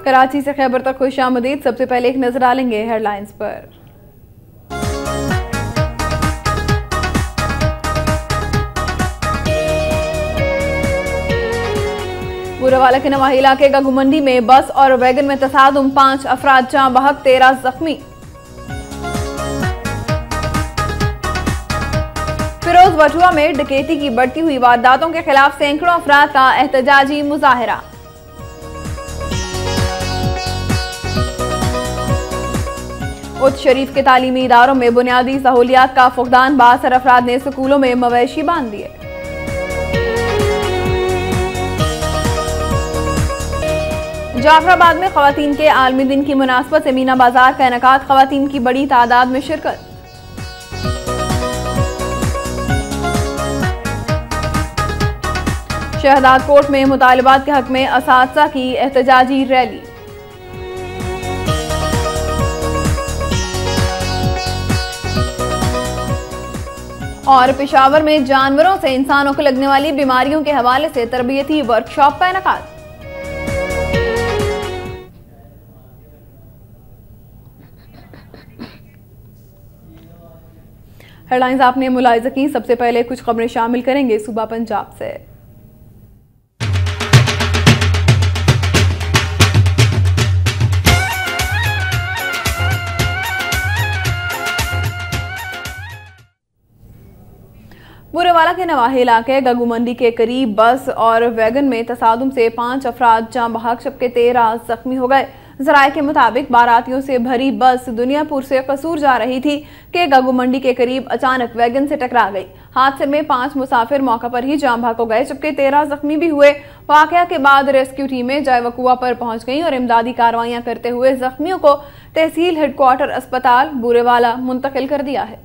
کراچی سے خیبر تک خوش آمدید. سب سے پہلے ایک نظر ڈالیں گے ہیڈ لائنز پر. بورےوالا کے نواحی علاقے گگو منڈی میں بس اور ویگن میں تصادم، 5 افراد جاں بحق، 13 زخمی. فیروز وٹوا میں ڈکیتی کی بڑھتی ہوئی وارداتوں کے خلاف سینکڑوں افراد کا احتجاجی مظاہرہ. اچ شریف کے تعلیمی اداروں میں بنیادی سہولیات کا فقدان، 62 افراد نے سکولوں میں مویشی باندھ دیے. جعفر آباد میں خواتین کے عالمی دن کی مناسبت سے مینا بازار کا انعقاد، خواتین کی بڑی تعداد میں شرکت. شہداد کوٹ میں مطالبات کے حق میں اساتذہ کی احتجاجی ریلی. اور پشاور میں جانوروں سے انسانوں کو لگنے والی بیماریوں کے حوالے سے تربیتی ورکشاپ کا انعقاد. ہیڈ لائنز آپ نے ملاحظہ کی. سب سے پہلے کچھ خبریں شامل کریں گے صوبہ پنجاب سے. بورےوالا کے نواحی علاقے گگو منڈی کے قریب بس اور ویگن میں تصادم سے 5 افراد جاں بحق جبکہ 13 زخمی ہو گئے. ذرائع کے مطابق باراتیوں سے بھری بس دنیا پور سے قصور جا رہی تھی کہ گگو منڈی کے قریب اچانک ویگن سے ٹکرا گئی. حادثے میں 5 مسافر موقع پر ہی جاں بحق ہو گئے جبکہ 13 زخمی بھی ہوئے. واقعہ کے بعد ریسکیو ٹیمیں جائے وقوع پر پہنچ گئیں اور امدادی کارروائیاں کرتے ہوئے زخمیوں کو تحصیل ہیڈ کوارٹر اسپتال بورےوالا منتقل کر دیا ہے.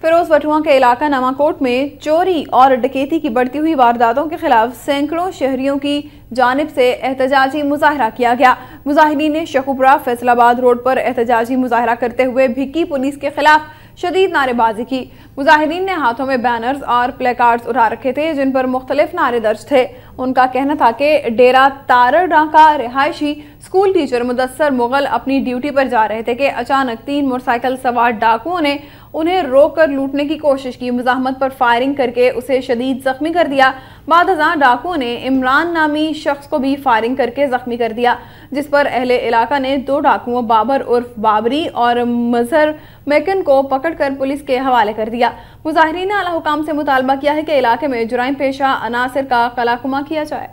فیروز وٹوا کے علاقہ نواں کوٹ میں چوری اور ڈکیتی کی بڑھتی ہوئی وارداتوں کے خلاف سینکڑوں شہریوں کی جانب سے احتجاجی مظاہرہ کیا گیا. مظاہرین نے شیخوپورہ فیصل آباد روڈ پر احتجاجی مظاہرہ کرتے ہوئے بھکی پولیس کے خلاف شدید نعرے بازی کی. مظاہرین نے ہاتھوں میں بینرز اور پلے کارڈز اٹھا رکھے تھے جن پر مختلف نعرے درج تھے. ان کا کہنا تھا کہ ڈیرہ تارڑ کا رہائشی اسکول ٹیچر مدثر مغل اپنی ڈیوٹی پر جا رہے تھے کہ اچانک 3 موٹر سائیکل سوار ڈاکوؤں نے انہیں روک کر لوٹنے کی کوشش کی. مزاحمت پر فائرنگ کر کے اسے شدید زخمی کر دیا. بعد ازاں ڈاکوؤں نے عمران نامی شخص کو بھی فائرنگ کر کے زخمی کر دیا جس پر اہل علاقہ نے 2 ڈاکوؤں بابر عرف بابری اور مظہر میکن کو پکڑ کر پولیس کے حوالے کر دیا. مظاہرین نے اعلیٰ حکام سے مطالبہ کیا ہے کہ علاقے میں جرائم پیشہ عناصر کا قلع کما کیا جائے.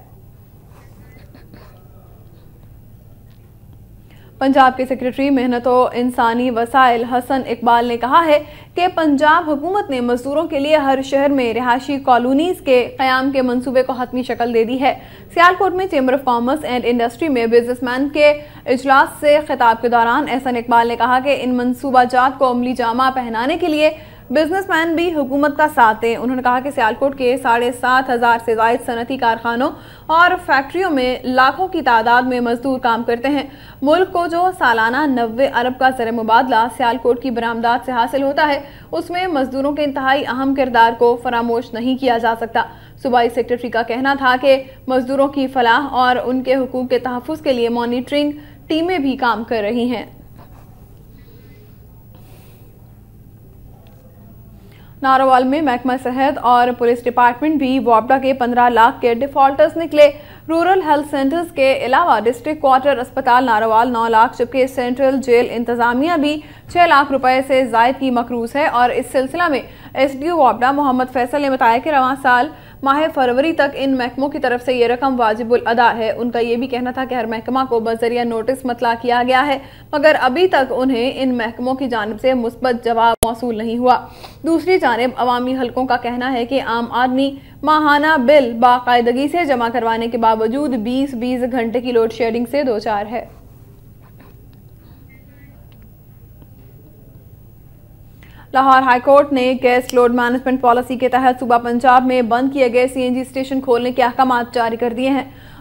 پنجاب کے سیکریٹری محنت و انسانی وسائل حسن اقبال نے کہا ہے کہ پنجاب حکومت نے مزدوروں کے لیے ہر شہر میں رہائشی کالونیز کے قیام کے منصوبے کو حتمی شکل دے دی ہے. سیالکوٹ میں chamber of commerce and industry میں بزنس مین کے اجلاس سے خطاب کے دوران احسن اقبال نے کہا کہ ان منصوبہ جات کو عملی جامہ پہنانے کے لیے بزنس مین بھی حکومت کا ساتھ دیں. انہوں نے کہا کہ سیالکوٹ کے 7,500 سے زائد صنعتی کارخانوں اور فیکٹریوں میں لاکھوں کی تعداد میں مزدور کام کرتے ہیں. ملک کو جو سالانہ 90 ارب کا زر مبادلہ سیالکوٹ کی برآمدات سے حاصل ہوتا ہے اس میں مزدوروں کے انتہائی اہم کردار کو فراموش نہیں کیا جا سکتا. صوبائی سیکریٹری کا کہنا تھا کہ مزدوروں کی فلاح اور ان کے حقوق کے تحفظ کے لیے مانیٹرنگ ٹیمیں بھی کام کر رہی ہیں. ناروال میں محکمہ صحت اور پولیس ڈپارٹمنٹ بھی وابڈا کے 15 لاکھ کے ڈیفالٹرز نکلے. رورل ہیلتھ سینٹرز کے علاوہ ڈسٹرکٹ کوارٹر اسپتال ناروال 9 لاکھ جبکہ سینٹرل جیل انتظامیہ بھی 6 لاکھ روپے سے زائد کی مقروض ہے. اور اس سلسلہ میں ایس ڈی او وابڈا محمد فیصل نے بتایا کہ رواں سال ماہ فروری تک ان محکموں کی طرف سے یہ رقم واجب الادا ہے. ان کا یہ بھی کہنا تھا کہ ہر محکمہ کو بذریعہ نوٹس مطلع کیا گیا ہے مگر ابھی تک انہیں ان محکموں کی جانب سے مثبت جواب موصول نہیں ہوا. دوسری جانب عوامی حلقوں کا کہنا ہے کہ عام آدمی ماہانہ بل باقاعدگی سے جمع کروانے کے باوجود 20 گھنٹے کی لوڈ شیڈنگ سے دوچار ہے. لاہور ہائی کورٹ نے گیس لوڈ مینجمنٹ پالیسی کے تحت صوبہ پنجاب میں بند کیے گئے سی این جی اسٹیشن کھولنے کے احکامات جاری کر دیے ہیں.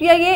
PIA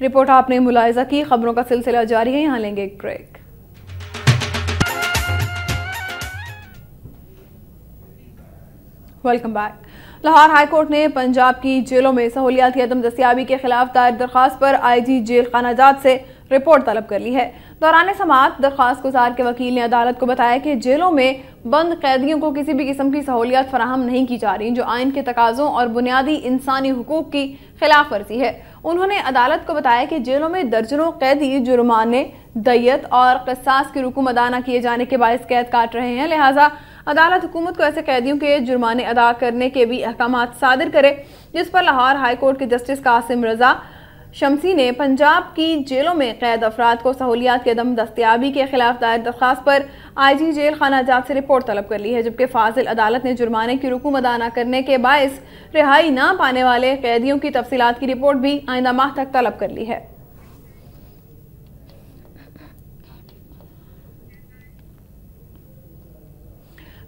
رپورٹ آپ نے ملاحظہ کی. خبروں کا سلسلہ جاری ہے, یہاں لیں گے ایک break. Welcome back. Lahore high court نے پنجاب کی جیلوں میں سہولیاتی عدم دستیابی کے خلاف دائر درخواست پر آئی جی جیل خانہ جات سے رپورٹ طلب کر لی ہے. دوران سماعت درخواست گزار کے وکیل نے عدالت کو بتایا کہ جیلوں میں بند قیدیوں کو کسی بھی قسم کی سہولیات فراہم نہیں کی جا رہی, جو آئین کے تقاضوں اور بنیادی انسانی حقوق کی خلاف ورزی ہے. انہوں نے عدالت کو بتایا کہ جیلوں میں درجنوں قیدی جرمانے, دیت اور قصاص کی رقوم ادا نہ کیے جانے کے باعث قید کاٹ رہے ہیں, لہٰذا عدالت حکومت کو ایسے قیدیوں کے جرمانے ادا کرنے کے بھی احکامات صادر کرے, جس پر لاہور ہائی کورٹ کے جسٹس قاسم رضا شمسی نے پنجاب کی جیلوں میں قید افراد کو سہولیات کی عدم دستیابی کے خلاف دائر درخواست پر آئی جی جیل خانہ جات سے رپورٹ طلب کر لی ہے, جبکہ فاضل عدالت نے جرمانے کی رقوم ادا نہ کرنے کے باعث رہائی نہ پانے والے قیدیوں کی تفصیلات کی رپورٹ بھی آئندہ ماہ تک طلب کر لی ہے.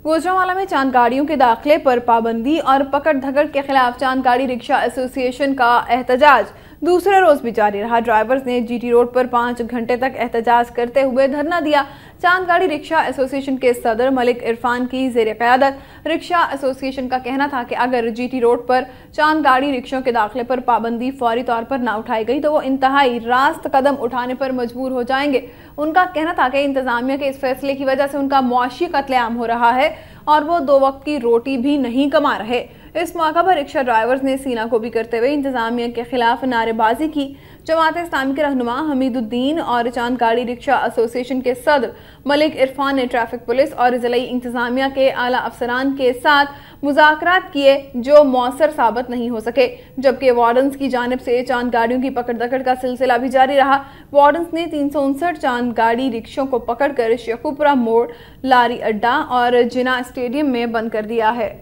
گوجرانوالہ میں چاند گاڑیوں کے داخلے پر پابندی اور پکڑ دھکڑ کے خلاف چاند گاڑی رکشہ ایسوسی ایشن کا احتجاج دوسرے روز بھی جاری رہا. ڈرائیورز نے جی ٹی روڈ پر 5 گھنٹے تک احتجاج کرتے ہوئے دھرنا دیا. چاند گاڑی رکشہ ایسوسی ایشن کے صدر ملک عرفان کی زیر قیادت رکشہ ایسوسی ایشن کا کہنا تھا کہ اگر جی ٹی روڈ پر چاند گاڑی رکشوں کے داخلے پر پابندی فوری طور پر نہ اٹھائی گئی تو وہ انتہائی راست قدم اٹھانے پر مجبور ہو جائیں گے. ان کا کہنا تھا کہ انتظامیہ کے اس فیصلے کی وجہ سے ان کا معاشی قتل عام ہو رہا ہے اور وہ 2 وقت کی روٹی بھی نہیں کما رہے. اس موقع پر رکشہ ڈرائیورز نے سینہ کو بھی کرتے ہوئے انتظامیہ کے خلاف نعرے بازی کی. جماعت اسلامی کے رہنما حمید الدین اور چاند گاڑی رکشہ ایسوسی ایشن کے صدر ملک عرفان نے ٹریفک پولیس اور ضلعی انتظامیہ کے اعلیٰ افسران کے ساتھ مذاکرات کیے جو مؤثر ثابت نہیں ہو سکے, جبکہ وارڈنز کی جانب سے چاند گاڑیوں کی پکڑ دکڑ کا سلسلہ بھی جاری رہا. وارڈنز نے 359 چاند گاڑی رکشوں کو پکڑ کر شیخوپورہ موڑ, لاری اڈا اور جناح اسٹیڈیم میں بند کر دیا ہے.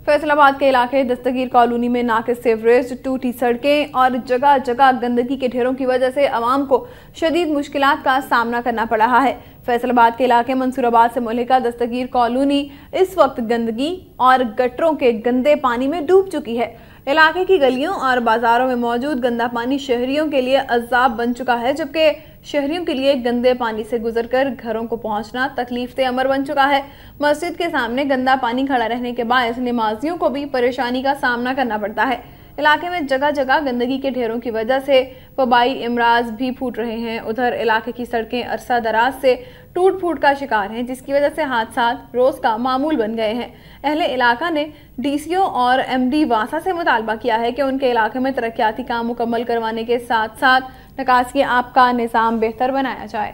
فیصل آباد کے علاقے دستگیر کالونی میں ناقص سیوریج, ٹوٹی سڑکیں اور جگہ جگہ گندگی کے ڈھیروں کی وجہ سے عوام کو شدید مشکلات کا سامنا کرنا پڑ رہا ہے. فیصل آباد کے علاقے منصور آباد سے ملحقہ دستگیر کالونی اس وقت گندگی اور گٹروں کے گندے پانی میں ڈوب چکی ہے. علاقے کی گلیوں اور بازاروں میں موجود گندا پانی شہریوں کے لیے عذاب بن چکا ہے, جبکہ شہریوں کے لیے گندے پانی سے گزر کر گھروں کو پہنچنا تکلیف دہ امر بن چکا ہے. مسجد کے سامنے گندا پانی کھڑا رہنے کے باعث نمازیوں کو بھی پریشانی کا سامنا کرنا پڑتا ہے. علاقے میں جگہ جگہ گندگی کے ڈھیروں کی وجہ سے وبائی امراض بھی پھوٹ رہے ہیں. ادھر علاقے کی سڑکیں عرصہ دراز سے ٹوٹ پھوٹ کا شکار ہیں, جس کی وجہ سے حادثات روز کا معمول بن گئے ہیں. اہل علاقہ نے ڈی سی او اور ایم ڈی واسا سے مطالبہ کیا ہے کہ ان کے علاقے میں ترقیاتی کام مکمل کروانے کے ساتھ ساتھ نکاسی آب کا نظام بہتر بنایا جائے.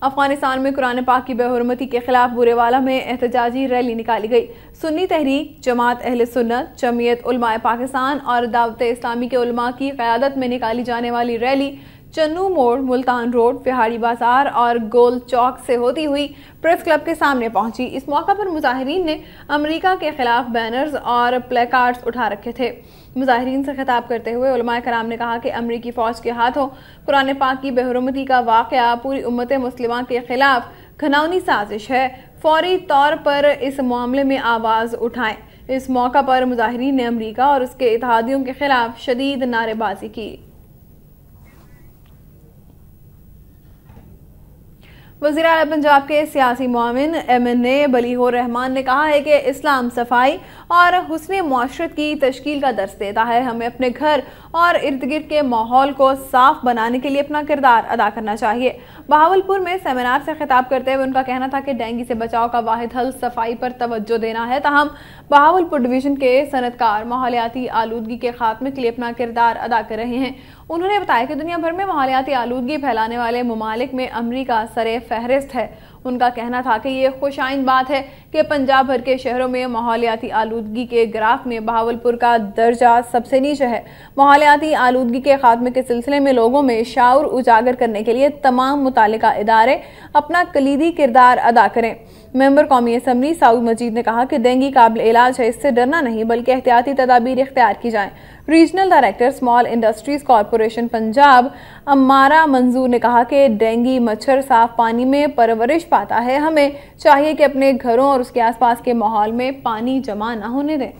افغانستان میں قرآن پاک کی بے حرمتی کے خلاف بورے والا میں احتجاجی ریلی نکالی گئی. سنی تحریک, جماعت اہل سنت, جمعیت علماء پاکستان اور دعوت اسلامی کے علماء کی قیادت میں نکالی جانے والی ریلی چنو موڑ, ملتان روڈ, پہاڑی بازار اور گول چوک سے ہوتی ہوئی پریس کلب کے سامنے پہنچی. اس موقع پر مظاہرین نے امریکہ کے خلاف بینرز اور پلے کارڈز اٹھا رکھے تھے. مظاہرین سے خطاب کرتے ہوئے علماء کرام نے کہا کہ امریکی فوج کے ہاتھوں قرآن پاک کی بے حرمتی کا واقعہ پوری امت مسلمہ کے خلاف گھناؤنی سازش ہے. فوری طور پر اس معاملے میں آواز اٹھائیں. اس موقع پر مظاہرین نے امریکہ اور اس کے اتحادیوں کے خلاف شدید نعرے بازی کی. وزیر اعلیٰ پنجاب کے سیاسی معاون MNA بلیغ الرحمان نے کہا ہے کہ اسلام صفائی اور حسن معاشرت کی تشکیل کا درس دیتا ہے. ہمیں اپنے گھر اور ارد گرد کے ماحول کو صاف بنانے کے لیے اپنا کردار ادا کرنا چاہیے. بہاولپور میں سیمینار سے خطاب کرتے ہوئے ان کا کہنا تھا کہ ڈینگی سے بچاؤ کا واحد حل صفائی پر توجہ دینا ہے. تاہم بہاولپور ڈویژن کے صنعت کار ماحولیاتی آلودگی کے خاتمے کے لیے اپنا کردار ادا کر رہے ہیں. انہوں نے بتایا کہ دنیا بھر میں ماحولیاتی آلودگی پھیلانے والے ممالک میں امریکہ سر فہرست ہے. ان کا کہنا تھا کہ یہ خوش آئند بات ہے کہ پنجاب بھر کے شہروں میں ماحولیاتی آلودگی کے گراف میں بہاولپور کا درجہ سب سے نیچے ہے. ماحولیاتی آلودگی کے خاتمے کے سلسلے میں لوگوں میں شعور اجاگر کرنے کے لیے تمام متعلقہ ادارے اپنا کلیدی کردار ادا کریں. ممبر قومی اسمبلی سعود مجید نے کہا کہ ڈینگی قابل علاج ہے, اس سے ڈرنا نہیں بلکہ احتیاطی تدابیر اختیار کی جائیں. Regional director small industries corporation Punjab Ammara Manzoor نے کہا کہ ڈینگی مچھر صاف پانی میں پرورش پاتا ہے، ہمیں چاہیے کہ اپنے گھروں اور اس کے آس پاس کے ماحول میں پانی جمع نہ ہونے دیں۔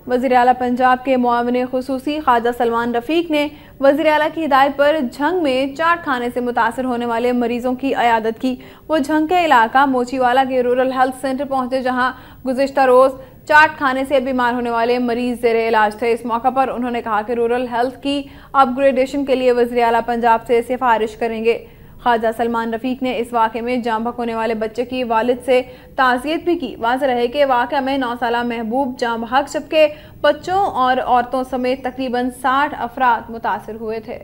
وزیر اعلیٰ پنجاب کے معاون خصوصی خواجہ سلمان رفیق نے وزیر اعلیٰ کی ہدایت پر جھنگ میں چاٹ کھانے سے متاثر ہونے والے مریضوں کی عیادت کی۔ وہ جھنگ کے علاقہ موچی والا کے رورل ہیلتھ سینٹر پہنچے، جہاں گزشتہ روز چاٹ کھانے سے بیمار ہونے والے مریض زیر علاج تھے۔ اس موقع پر انہوں نے کہا کہ رورل ہیلتھ کی اپ گریڈیشن کے لیے وزیر اعلیٰ پنجاب سے سفارش کریں گے۔ خواجہ سلمان رفیق نے اس واقعے میں جاں بحق ہونے والے بچے کی والد سے تعزیت بھی کی۔ واضح رہے کہ واقعہ میں 9 سالہ محبوب جاں بحق، جبکہ بچوں اور عورتوں سمیت تقریباً 60 افراد متاثر ہوئے تھے۔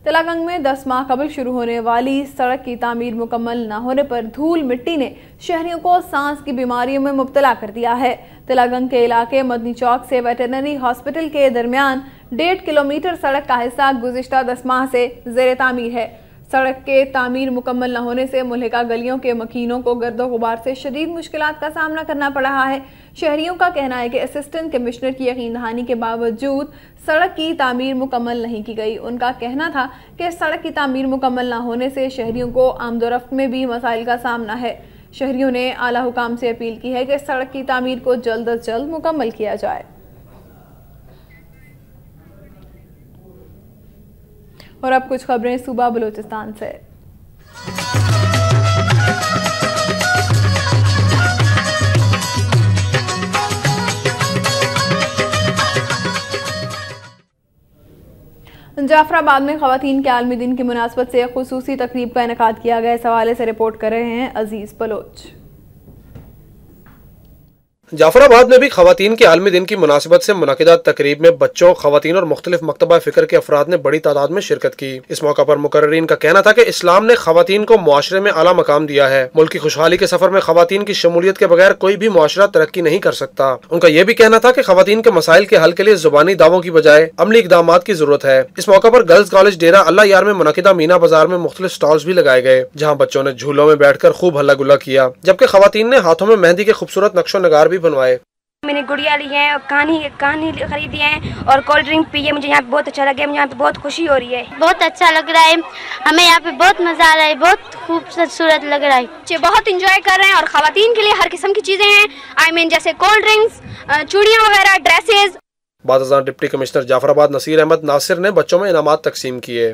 تلا گنگ میں 10 ماہ قبل شروع ہونے والی سڑک کی تعمیر مکمل نہ ہونے پر دھول مٹی نے شہریوں کو سانس کی بیماریوں میں مبتلا کر دیا ہے۔ تلا گنگ کے علاقے مدنی چوک سے ویٹرنری ہاسپٹل کے درمیان 1.5 کلومیٹر سڑک کا حصہ گزشتہ 10 ماہ سے زیر تعمیر ہے۔ سڑک کے تعمیر مکمل نہ ہونے سے ملحقہ گلیوں کے مکینوں کو گرد و غبار سے شدید مشکلات کا سامنا کرنا پڑ رہا ہے۔ شہریوں کا کہنا ہے کہ اسسٹنٹ کمشنر کی یقین دہانی کے باوجود سڑک کی تعمیر مکمل نہیں کی گئی۔ ان کا کہنا تھا کہ سڑک کی تعمیر مکمل نہ ہونے سے شہریوں کو آمد و رفت میں بھی مسائل کا سامنا ہے۔ شہریوں نے اعلیٰ حکام سے اپیل کی ہے کہ سڑک کی تعمیر کو جلد از جلد مکمل کیا جائے۔ اور اب کچھ خبریں صوبہ بلوچستان سے۔ جعفر آباد میں خواتین کے عالمی دن کی مناسبت سے خصوصی تقریب کا انعقاد کیا گیا۔ اس حوالے سے رپورٹ کر رہے ہیں عزیز بلوچ۔ جعفر آباد میں بھی خواتین کے عالمی دن کی مناسبت سے منعقدہ تقریب میں بچوں، خواتین اور مختلف مکتبہ فکر کے افراد نے بڑی تعداد میں شرکت کی۔ اس موقع پر مقررین کا کہنا تھا کہ اسلام نے خواتین کو معاشرے میں اعلیٰ مقام دیا ہے۔ ملک کی خوشحالی کے سفر میں خواتین کی شمولیت کے بغیر کوئی بھی معاشرہ ترقی نہیں کر سکتا۔ ان کا یہ بھی کہنا تھا کہ خواتین کے مسائل کے حل کے لیے زبانی دعووں کی بجائے عملی اقدامات کی ضرورت ہے۔ اس موقع پر گرلز کالج ڈیرہ اللہ یار میں منعقدہ مینا بازار میں مختلف سٹالز بھی لگائے گئے، جہاں بچوں نے جھولوں میں بیٹھ کر خوب ہلا گلا کیا، جبکہ خواتین نے ہاتھوں میں مہندی کے خوبصورت نقش و نگار بھی بنوائے۔ میں نے گڑیا لی ہے اور کہانی خریدی ہے اور کولڈ ڈرنک پی ہے۔ مجھے یہاں پہ بہت اچھا لگا ہے، مجھے یہاں پہ بہت خوشی ہو رہی ہے، بہت اچھا لگ رہا ہے، ہمیں یہاں پہ بہت مزہ آ رہا ہے، بہت خوبصورت لگ رہا ہے۔ بچے بہت انجوائے کر رہے ہیں اور خواتین کے لیے ہر قسم کی چیزیں ہیں، جیسے کولڈ ڈرنکس، چوڑیاں وغیرہ، ڈریسز۔ بعد ازاں ڈپٹی کمشنر جعفر آباد نصیر احمد ناصر نے بچوں میں انعامات تقسیم کیے۔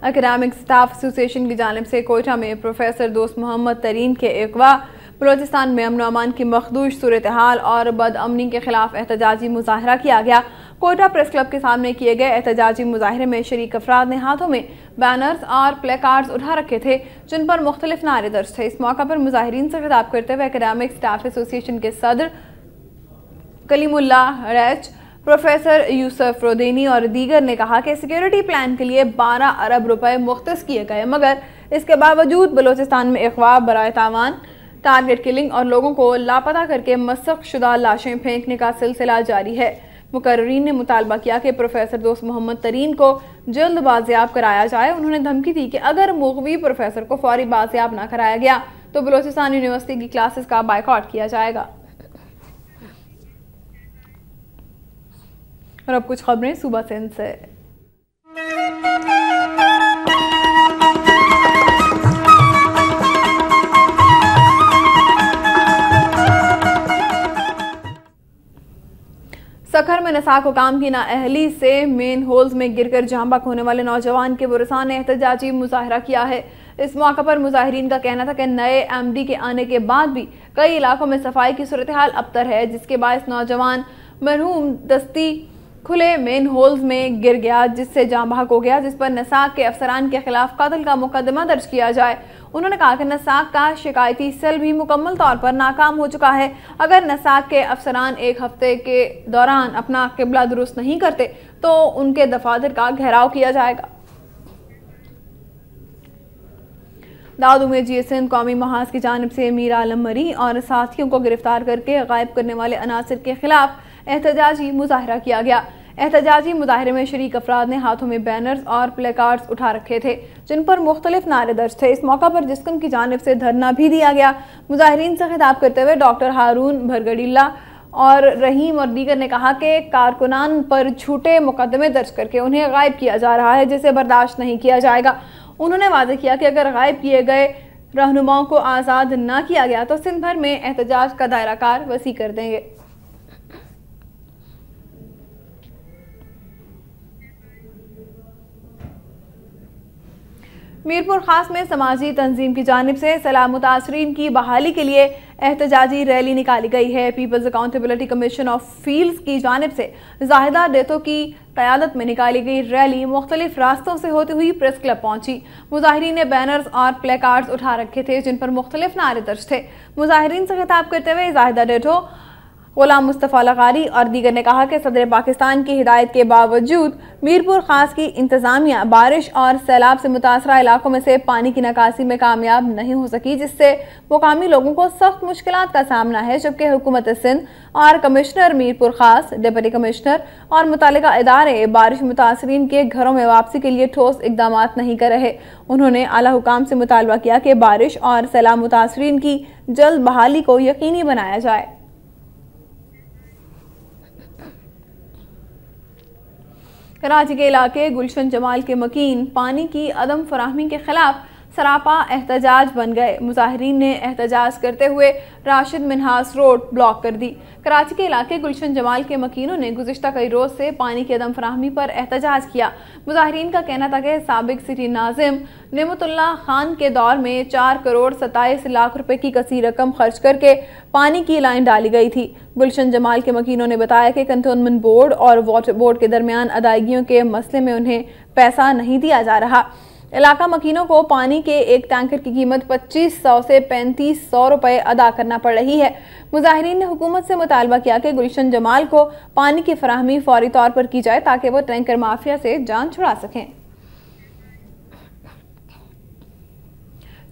اکیڈمک اسٹاف ایسوسی ایشن کی جانب سے کوئٹہ میں پروفیسر دوست محمد ترین کے اغوا، بلوچستان میں امن و امان کی مخدوش صورتحال اور بد امنی کے خلاف احتجاجی مظاہرہ کیا گیا۔ کوئٹہ پریس کلب کے سامنے کیے گئے احتجاجی مظاہرے میں شریک افراد نے ہاتھوں میں بینرز اور پلے کارڈز اٹھا رکھے تھے، جن پر مختلف نعرے درج تھے۔ اس موقع پر مظاہرین سے خطاب کرتے ہوئے اکیڈمک اسٹاف ایسوسی ایشن کے صدر کلیم اللہ ریچ، پروفیسر یوسف رودینی اور دیگر نے کہا کہ سیکیورٹی پلان کے لیے 12 ارب روپے مختص کیے گئے، مگر اس کے باوجود بلوچستان میں اغوا، برائے تاوان، ٹارگٹ کلنگ اور لوگوں کو لاپتہ کر کے مسخ شدہ لاشیں پھینکنے کا سلسلہ جاری ہے۔ مقررین نے مطالبہ کیا کہ پروفیسر دوست محمد ترین کو جلد بازیاب کرایا جائے۔ انہوں نے دھمکی دی کہ اگر مغوی پروفیسر کو فوری بازیاب نہ کرایا گیا تو بلوچستان یونیورسٹی کی کلاسز کا بائیکاٹ کیا جائے گا۔ اور اب کچھ خبریں صوبہ سندھ سے۔ سکھر میں نساک حکام کی نااہلی سے مین ہولز میں گر کر جاں بحق ہونے والے نوجوان کے ورثاء نے احتجاجی مظاہرہ کیا ہے۔ اس موقع پر مظاہرین کا کہنا تھا کہ نئے ایم ڈی کے آنے کے بعد بھی کئی علاقوں میں صفائی کی صورتحال ابتر ہے، جس کے باعث نوجوان مرحوم دستی کھلے مین ہولز میں گر گیا، جس سے جاں بحق ہو گیا، جس پر نساک کے افسران کے خلاف قتل کا مقدمہ درج کیا جائے۔ انہوں نے کہا کہ نساک کا شکایتی سیل بھی مکمل طور پر ناکام ہو چکا ہے۔ اگر نساک کے افسران ایک ہفتے کے دوران اپنا قبلہ درست نہیں کرتے تو ان کے دفاتر کا گھیراؤ کیا جائے گا۔ داؤدو میں جی ایس این قومی محاذ کی جانب سے میر عالم مری اور ساتھیوں کو گرفتار کر کے غائب کرنے والے عناصر کے خلاف احتجاجی مظاہرہ کیا گیا۔ احتجاجی مظاہرے میں شریک افراد نے ہاتھوں میں بینرز اور پلے کارڈز اٹھا رکھے تھے جن پر مختلف نعرے درج تھے۔ اس موقع پر جسکم کی جانب سے دھرنا بھی دیا گیا۔ مظاہرین سے خطاب کرتے ہوئے ڈاکٹر ہارون بھرگڑیلا اور رحیم اور دیگر نے کہا کہ کارکنان پر جھوٹے مقدمے درج کر کے انہیں غائب کیا جا رہا ہے جسے برداشت نہیں کیا جائے گا۔ انہوں نے واضح کیا کہ اگر غائب کیے گئے رہنماؤں کو آزاد نہ کیا گیا تو سندھ بھر میں احتجاج کا دائرہ کار وسیع کر دیں گے۔ میرپور خاص میں سماجی تنظیم کی جانب سے سیلاب متاثرین کی بحالی کے لیے احتجاجی ریلی نکالی گئی ہے۔ People's accountability commission of fields کی جانب سے زاہدہ ڈیتو کی قیادت میں نکالی گئی ریلی مختلف راستوں سے ہوتے ہوئی پریس کلب پہنچی۔ مظاہرین نے بینرز اور پلے کارڈز اٹھا رکھے تھے جن پر مختلف نعرے درج تھے۔ مظاہرین سے خطاب کرتے ہوئے زاہدہ ڈیتو، غلام مصطفیٰ لغاری اور دیگر نے کہا کہ صدر پاکستان کی ہدایت کے باوجود میرپور خاص کی انتظامیہ بارش اور سیلاب سے متاثرہ علاقوں میں سے پانی کی نکاسی میں کامیاب نہیں ہو سکی جس سے مقامی لوگوں کو سخت مشکلات کا سامنا ہے، جبکہ حکومت سندھ اور کمشنر میرپور خاص، ڈپٹی کمشنر اور متعلقہ ادارے بارش متاثرین کے گھروں میں واپسی کے لیے ٹھوس اقدامات نہیں کر رہے۔ انہوں نے اعلیٰ حکام سے مطالبہ کیا کہ بارش اور سیلاب متاثرین کی جلد بحالی کو یقینی بنایا جائے۔ کراچی کے علاقے گلشن جمال کے مکین پانی کی عدم فراہمی کے خلاف سراپا احتجاج بن گئے۔ مظاہرین نے احتجاج کرتے ہوئے راشد منہاس روڈ بلاک کر دی۔ کراچی کے علاقے گلشن جمال کے مکینوں نے گزشتہ کئی روز سے پانی کی عدم فراہمی پر احتجاج کیا۔ مظاہرین کا کہنا تھا کہ سابق سٹی ناظم نعمت اللہ خان کے دور میں 4 کروڑ 27 لاکھ روپے کی کثیر رقم خرچ کر کے پانی کی لائن ڈالی گئی تھی۔ گلشن جمال کے مکینوں نے بتایا کہ کنٹونمنٹ بورڈ اور واٹر بورڈ کے درمیان ادائیگیوں کے مسئلے میں انہیں پیسہ نہیں دیا جا رہا۔ علاقہ مکینوں کو پانی کے ایک ٹینکر کی قیمت 2500 سے 3500 روپے ادا کرنا پڑ رہی ہے۔ مظاہرین نے حکومت سے مطالبہ کیا کہ گلشن جمال کو پانی کی فراہمی فوری طور پر کی جائے تاکہ وہ ٹینکر مافیا سے جان چھڑا سکیں۔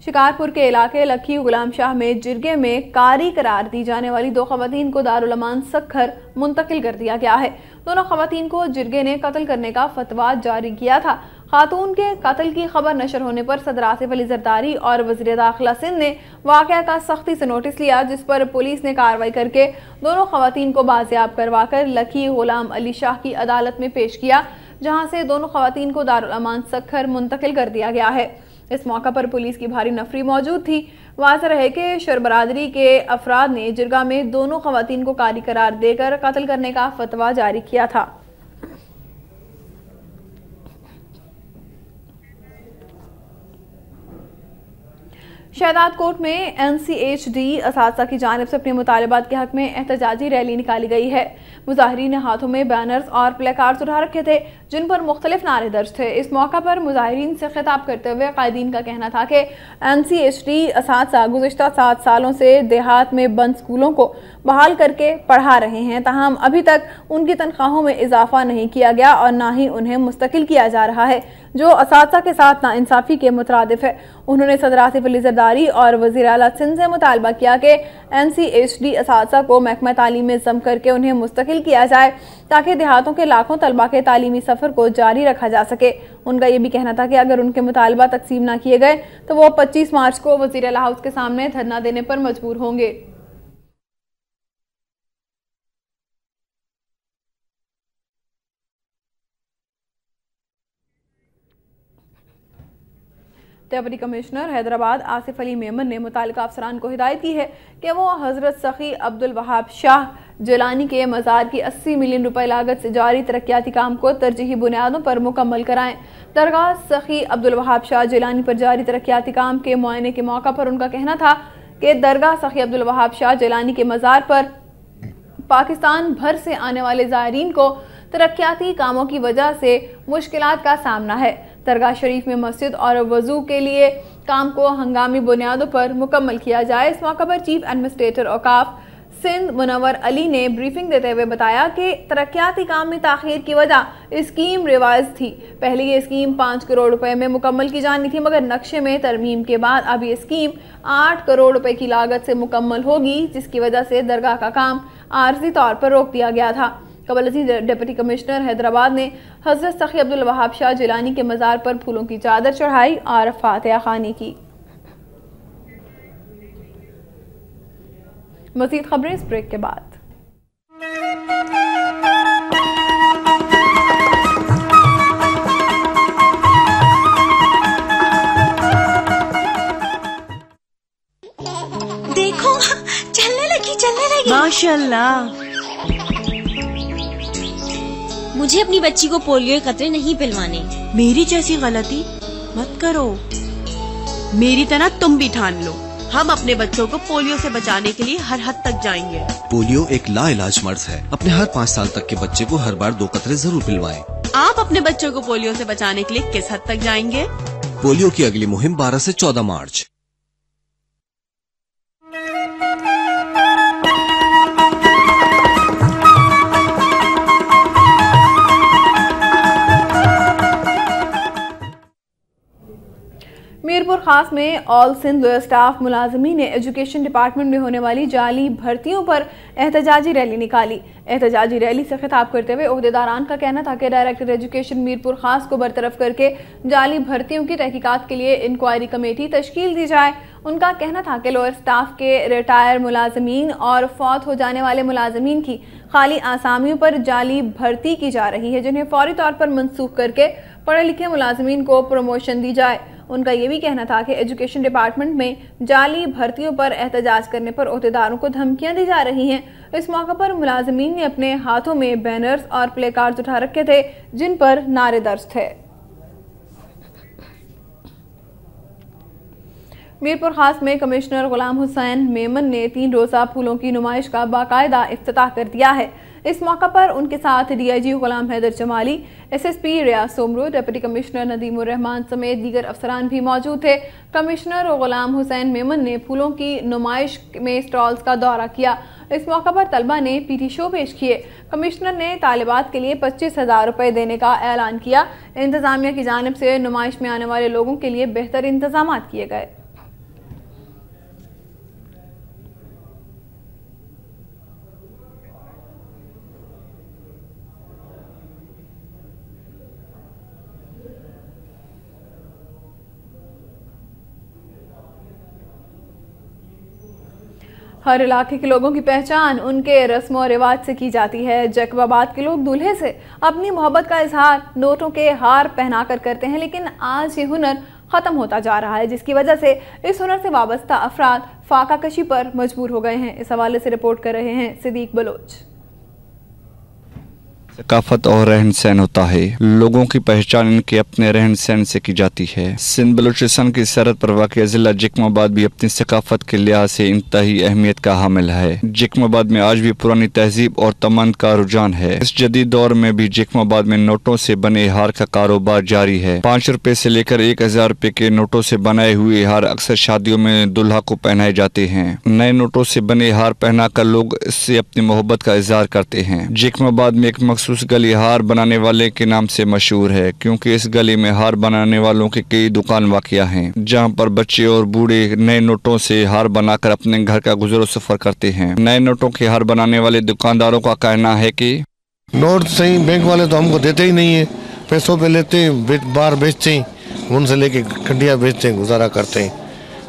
شکارپور کے علاقے لکھی غلام شاہ میں جرگے میں قاری قرار دی جانے والی 2 خواتین کو دارالامان سکھر منتقل کر دیا گیا ہے۔ دونوں خواتین کو جرگے نے قتل کرنے کا فتویٰ جاری کیا تھا۔ خاتون کے قتل کی خبر نشر ہونے پر صدر آصف علی زرداری اور وزیر داخلہ سندھ نے واقعہ کا سختی سے نوٹس لیا، جس پر پولیس نے کارروائی کر کے دونوں خواتین کو بازیاب کروا کر لکھی غلام علی شاہ کی عدالت میں پیش کیا، جہاں سے دونوں خواتین کو دارالامان سکھر منتقل کر دیا گیا ہے۔ اس موقع پر پولیس کی بھاری نفری موجود تھی۔ واضح رہے کہ شر برادری کے افراد نے جرگہ میں دونوں خواتین کو قاری قرار دے کر قتل کرنے کا فتویٰ جاری کیا تھا۔ شہداد کوٹ میں NCHD اساتذہ کی جانب سے اپنے مطالبات کے حق میں احتجاجی ریلی نکالی گئی ہے۔ مظاہرین نے ہاتھوں میں بینرز اور پلے کارڈز اٹھا رکھے تھے جن پر مختلف نعرے درج تھے۔ اس موقع پر مظاہرین سے خطاب کرتے ہوئے قائدین کا کہنا تھا کہ NCHD اساتذہ گزشتہ 7 سالوں سے دیہات میں بند سکولوں کو بحال کر کے پڑھا رہے ہیں، تاہم ابھی تک ان کی تنخواہوں میں اضافہ نہیں کیا گیا اور نہ ہی انہیں مستقل کیا جا رہا ہے، جو اساتذہ کے ساتھ ناانصافی کے مترادف ہے۔ انہوں نے صدر آصف علی زرداری اور وزیر اعلیٰ سندھ سے مطالبہ کیا کہ NCHD اساتذہ کو محکمہ تعلیم میں ضم کر کے انہیں مستقل کیا جائے تاکہ دیہاتوں کے لاکھوں طلبہ کے تعلیمی سفر کو جاری رکھا جا سکے۔ ان کا یہ بھی کہنا تھا کہ اگر ان کے مطالبہ تقسیم نہ کیے گئے تو وہ 25 مارچ کو وزیر اعلیٰ ہاؤس کے سامنے دھرنا دینے پر مجبور ہوں گے۔ ڈپٹی کمشنر حیدرآباد آصف علی میمن نے متعلقہ افسران کو ہدایت کی ہے کہ وہ حضرت سخی عبدالوہاب شاہ جیلانی کے مزار کی 80 ملین روپے لاگت سے جاری ترقیاتی کام کو ترجیحی بنیادوں پر مکمل کرائیں۔ درگاہ سخی عبدالوہاب شاہ جیلانی پر جاری ترقیاتی کام کے معائنے کے موقع پر ان کا کہنا تھا کہ درگاہ سخی عبدالوہاب شاہ جیلانی کے مزار پر پاکستان بھر سے آنے والے زائرین کو ترقیاتی کاموں کی وجہ سے مشکلات کا سامنا ہے۔ درگاہ شریف میں مسجد اور وضو کے لیے کام کو ہنگامی بنیادوں پر مکمل کیا جائے۔ اس موقع پر چیف ایڈمنسٹریٹر اوقاف سندھ منور علی نے بریفنگ دیتے ہوئے بتایا کہ ترقیاتی کام میں تاخیر کی وجہ اسکیم ریوائز تھی۔ پہلے یہ اسکیم 5 کروڑ روپے میں مکمل کی جانی تھی، مگر نقشے میں ترمیم کے بعد اب یہ اسکیم 8 کروڑ روپے کی لاگت سے مکمل ہوگی، جس کی وجہ سے درگاہ کا کام عارضی طور پر روک دیا گیا تھا۔ قبل ازیں ڈپٹی کمشنر حیدرآباد نے حضرت سخی عبدالوہاب شاہ جیلانی کے مزار پر پھولوں کی چادر چڑھائی اور فاتحہ خوانی کی۔ مزید خبریں اس بریک کے بعد۔ دیکھو چلنے لگی ماشاءاللہ۔ مجھے اپنی بچی کو پولیو کے قطرے نہیں پلوانے۔ میری جیسی غلطی مت کرو، میری طرح تم بھی ٹھان لو، ہم اپنے بچوں کو پولیو سے بچانے کے لیے ہر حد تک جائیں گے۔ پولیو ایک لا علاج مرض ہے، اپنے ہر 5 سال تک کے بچے کو ہر بار 2 قطرے ضرور پلوائیں۔ آپ اپنے بچوں کو پولیو سے بچانے کے لیے کس حد تک جائیں گے؟ پولیو کی اگلی مہم 12 سے 14 مارچ۔ میرپور خاص میں آل سندھ لوئر سٹاف ملازمین نے ایجوکیشن ڈپارٹمنٹ میں ہونے والی جعلی بھرتیوں پر احتجاجی ریلی نکالی۔ احتجاجی ریلی سے خطاب کرتے ہوئے عہدیداران کا کہنا تھا کہ ڈائریکٹر ایجوکیشن میرپور خاص کو برطرف کر کے جعلی بھرتیوں کی تحقیقات کے لیے انکوائری کمیٹی تشکیل دی جائے۔ ان کا کہنا تھا کہ لوئر سٹاف کے ریٹائر ملازمین اور فوت ہو جانے والے ملازمین کی خالی آسامیوں پر جعلی بھرتی کی جا رہی ہے، جنہیں فوری طور پر منسوخ کر کے پڑھے لکھے ملازمین کو پروموشن دی جائے۔ ان کا یہ بھی کہنا تھا کہ ایجوکیشن ڈپارٹمنٹ میں جعلی بھرتیوں پر احتجاج کرنے پر عہدیداروں کو دھمکیاں دی جا رہی ہیں۔ اس موقع پر ملازمین نے اپنے ہاتھوں میں بینرز اور پلے کارڈز اٹھا رکھے تھے جن پر نعرے درج تھے۔ میرپور خاص میں کمشنر غلام حسین میمن نے 3 روزہ پھولوں کی نمائش کا باقاعدہ افتتاح کر دیا ہے۔ اس موقع پر ان کے ساتھ D I G Ghulam Haider Jamali, S S P Riyadh Soomro, deputy commissioner Nadeem الرحمان سمیت دیگر افسران بھی موجود تھے۔ کمشنر غلام حسین میمن نے پھولوں کی نمائش میں سٹالز کا دورہ کیا۔ اس موقع پر طلبہ نے پی ٹی شو پیش کیے۔ کمشنر نے طالبات کے لیے 25,000 روپے دینے کا اعلان کیا۔ انتظامیہ کی جانب سے نمائش میں آنے والے لوگوں کے لیے بہتر انتظامات کیے گئے۔ ہر علاقے کے لوگوں کی پہچان ان کے رسم و رواج سے کی جاتی ہے۔ جیکب آباد کے لوگ دولہے سے اپنی محبت کا اظہار نوٹوں کے ہار پہنا کر کرتے ہیں، لیکن آج یہ ہنر ختم ہوتا جا رہا ہے، جس کی وجہ سے اس ہنر سے وابستہ افراد فاقہ کشی پر مجبور ہو گئے ہیں۔ اس حوالے سے رپورٹ کر رہے ہیں صدیق بلوچ۔ ثقافت اور رہن سہن ہوتا ہے، لوگوں کی پہچان ان کے اپنے رہن سہن سے کی جاتی ہے۔ سندھ بلوچستان کی سرحد پر واقع ضلع جیکم آباد بھی اپنی ثقافت کے لحاظ سے انتہائی اہمیت کا حامل ہے۔ جیکم آباد میں آج بھی پرانی تہذیب اور تمدن کا رجحان ہے۔ اس جدید دور میں بھی جیکم آباد میں نوٹوں سے بنے ہار کا کاروبار جاری ہے۔ 5 روپے سے لے کر 1000 روپے کے نوٹوں سے بنائے ہوئے ہار اکثر شادیوں میں دلہا کو پہنائے جاتے ہیں۔ نئے نوٹوں سے بنے ہار پہنا کر لوگ اس سے اپنی محبت کا اظہار کرتے ہیں۔ جیکم آباد میں ایک مخصوص گلی ہار بنانے والے کے نام سے مشہور ہے، کیونکہ اس گلی میں ہار بنانے والوں کے کئی دکان واقع ہیں، جہاں پر بچے اور بوڑھے نئے نوٹوں سے ہار بنا کر اپنے گھر کا گزر و سفر کرتے ہیں۔ نئے نوٹوں کے ہار بنانے والے دکانداروں کا کہنا ہے کہ نوٹ صحیح بینک والے تو ہم کو دیتے ہی نہیں ہیں، پیسوں پہ لیتے ہیں، باہر بیچتے ہیں، ان سے لے کے کھنڈیاں بیچتے ہیں، گزارا کرتے ہیں۔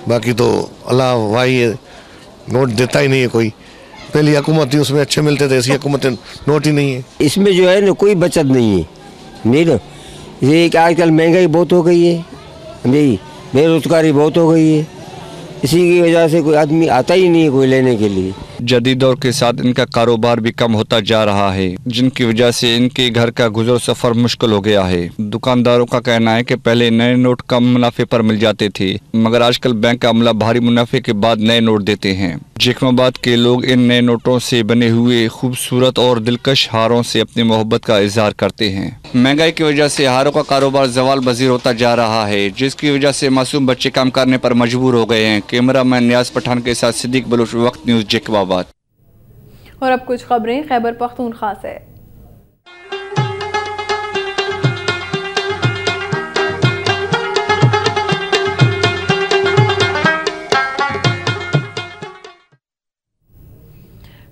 باقی تو اللہ وائی نوٹ دیتا ہی نہیں ہے کوئی۔ پہلی حکومت تھی اس میں اچھے ملتے تھے، ایسی حکومت نوٹ ہی نہیں ہے۔ اس میں جو ہے نا کوئی بچت نہیں ہے، نہیں نا، یہ کہ آج کل مہنگائی بہت ہو گئی ہے، نہیں، بے روزگاری بہت ہو گئی ہے، اسی کی وجہ سے کوئی آدمی آتا ہی نہیں ہے کوئی لینے کے لیے۔ جدید دور کے ساتھ ان کا کاروبار بھی کم ہوتا جا رہا ہے، جن کی وجہ سے ان کے گھر کا گزر و سفر مشکل ہو گیا ہے۔ دکانداروں کا کہنا ہے کہ پہلے نئے نوٹ کم منافع پر مل جاتے تھے، مگر آج کل بینک کا عملہ بھاری منافع کے بعد نئے نوٹ دیتے ہیں۔ جیکم آباد کے لوگ ان نئے نوٹوں سے بنے ہوئے خوبصورت اور دلکش ہاروں سے اپنی محبت کا اظہار کرتے ہیں۔ مہنگائی کی وجہ سے ہاروں کا کاروبار زوال پذیر ہوتا جا رہا ہے، جس کی وجہ سے معصوم بچے کام کرنے پر مجبور ہو گئے ہیں۔ کیمرہ مین نیاز پٹھان کے ساتھ صدیق بلوچ، وقت نیوز، جیکب آباد۔ اور اب کچھ خبریں خیبر پختونخوا سے۔